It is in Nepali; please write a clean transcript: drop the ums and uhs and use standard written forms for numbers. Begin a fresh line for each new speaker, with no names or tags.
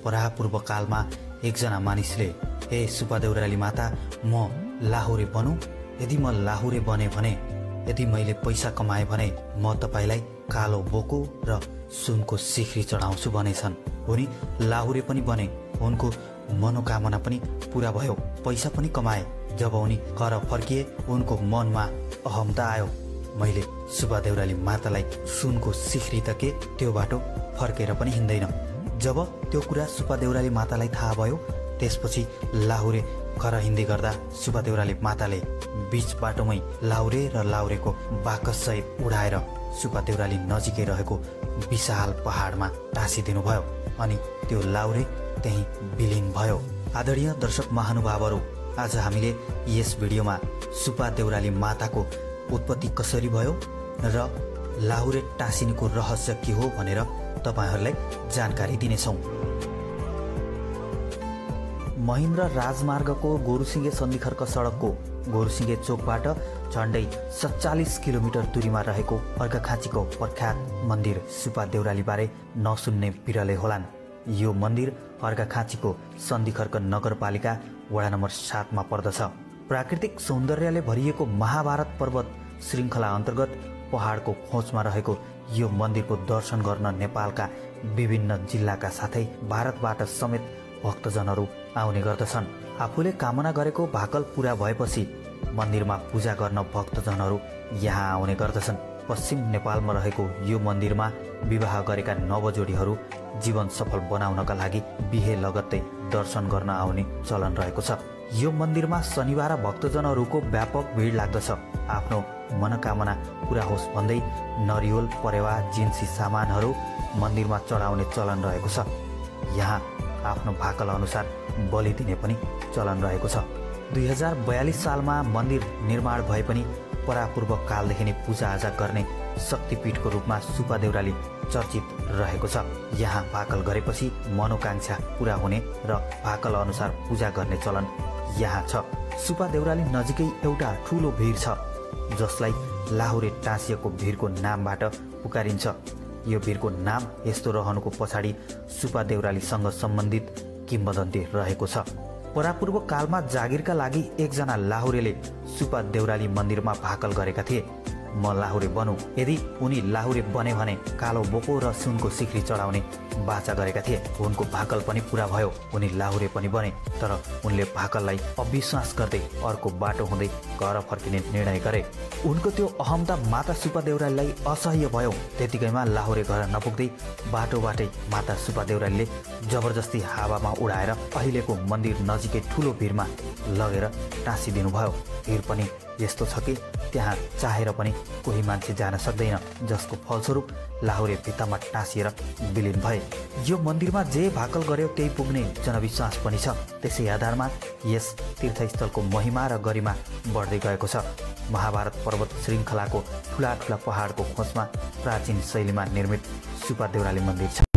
परापूर्व कालमा एकजना मानिसले, हे सुपा देउराली माता, म लाहुरे बनौँ? यदि म लाहुरे बने भने, यदि मैले पैसा कमाएँ भने म तपाईलाई कालो बोको र सुनको सिख्री चढाउँछु भनेछन्। उनी लाहुरे पनि बने, उनको मनोकामना पनि पूरा भयो, पैसा पनि कमाए। जब उनी घर फर्किए उनको मनमा अहमता आयो, मैले सुपा देउराली मातालाई सुनको सिख्री त के, त्यो बाटो फर्केर पनि हिँड्दैन। जब त्यो कुरा सुपा देउराली मातालाई थाहा भयो, त्यसपछि लाहुरे घर हिँड्दै गर्दा सुपा देउराली माताले बीच बाटोमै लाहुरे र लाहुरेको बाकससहित उडाएर सुपा देउराली नजिकै रहेको विशाल पहाडमा टाँसिदिनु भयो अनि त्यो लाहुरे त्यही विलीन भयो। आदरणीय दर्शक महानुभावहरू, आज हामीले यस भिडियोमा सुपा देउराली माताको उत्पत्ति कसरी भयो र लाहुरे टाँसिनुको रहस्य के हो भनेर तपाईहरुलाई जानकारी दिनेछौं। महिन्द्र राजमार्गको गोरुसिङे सन्धिखर्क सडकको गोरुसिङे चोकबाट झण्डै 47 किलोमिटर दूरीमा रहेको अर्घाखाँचीको प्रख्यात मन्दिर सुपा देउराली बारे नसुन्ने बिरलै होलान्। यो मन्दिर अर्घाखाँचीको सन्धिखर्क नगरपालिका वडा नम्बर 7 मा पर्दछ। प्राकृतिक सौन्दर्यले भरिएको महाभारत पर्वत श्रृङ्खला अन्तर्गत पहाडको खोजमा रहेको यो मन्दिरको दर्शन गर्न नेपालका विभिन्न जिल्लाका साथै भारतबाट समेत भक्तजनहरू आउने गर्दछन्। आफूले कामना गरेको भाकल पूरा भएपछि मन्दिरमा पूजा गर्न भक्तजनहरू यहाँ आउने गर्दछन्। पश्चिम नेपालमा रहेको यो मन्दिरमा विवाह गरेका नवजोडीहरू जीवन सफल बनाउनका लागि बिहे लगत्तै दर्शन गर्न आउने चलन रहेको छ। यो मन्दिरमा शनिबार भक्तजनहरूको व्यापक भिड लाग्दछ। आफ्नो मनोकामना पूरा होस् भन्दै नरिवल, परेवा, जिन्सी सामानहरू मन्दिरमा चढाउने चलन रहेको छ। यहाँ आफ्नो भाकल अनुसार बलि दिने पनि चलन रहेको छ। 2042 सालमा मन्दिर निर्माण भए पनि परापूर्व कालदेखि नै पूजाआजा गर्ने शक्तिपीठको रूपमा सुपा देउराली चर्चित रहेको छ। यहाँ भाकल गरेपछि मनोकांक्षा पूरा हुने र भाकल अनुसार पूजा गर्ने चलन यहाँ छ। सुपा देउराली नजिकै एउटा ठूलो भिर छ जसलाई लाहुरे टाँसिएको भिरको नामबाट पुकारिन्छ। यो भिरको नाम यस्तो रहनुको पछाडि सुपा देउरालीसँग सम्बन्धित किम्वदन्ती रहेको छ। परापूर्व कालमा जागिरका लागि एकजना लाहुरेले सुपा देउराली मन्दिरमा भाकल गरेका थिए, म लाहुरे बनौँ? यदि उनी लाहुरे बने भने कालो बोको र सुनको सिख्री चढाउने बाचा गरेका थिए। उनको भाकल पनि पूरा भयो, उनी लाहुरे पनि बने। तर उनले भाकललाई अविश्वास गर्दै अर्को बाटो हुँदै घर फर्किने निर्णय गरे। उनको त्यो अहमता माता सुपा देउरालीलाई असह्य भयो। त्यतिकैमा लाहुरे घर नपुग्दै बाटोबाटै माता सुपा देउरालीले जबरजस्ती हावामा उडाएर अहिलेको मन्दिर नजिकै ठूलो भिरमा लगेर टाँसिदिनु भयो। भिर पनि यस्तो छ कि त्यहाँ चाहेर पनि कोही मान्छे जान सक्दैन, जसको फलस्वरूप लाहुरे भित्तामा टाँसिएर विलीन भए। यो मन्दिरमा जे भाकल गर्यो त्यही पुग्ने जनविश्वास पनि छ। त्यसै आधारमा यस तीर्थस्थलको महिमा र गरिमा बढ्दै गएको छ। महाभारत पर्वत श्रृङ्खलाको ठूला ठूला पहाडको खोजमा प्राचीन शैलीमा निर्मित सुपा देउराली मन्दिर छ।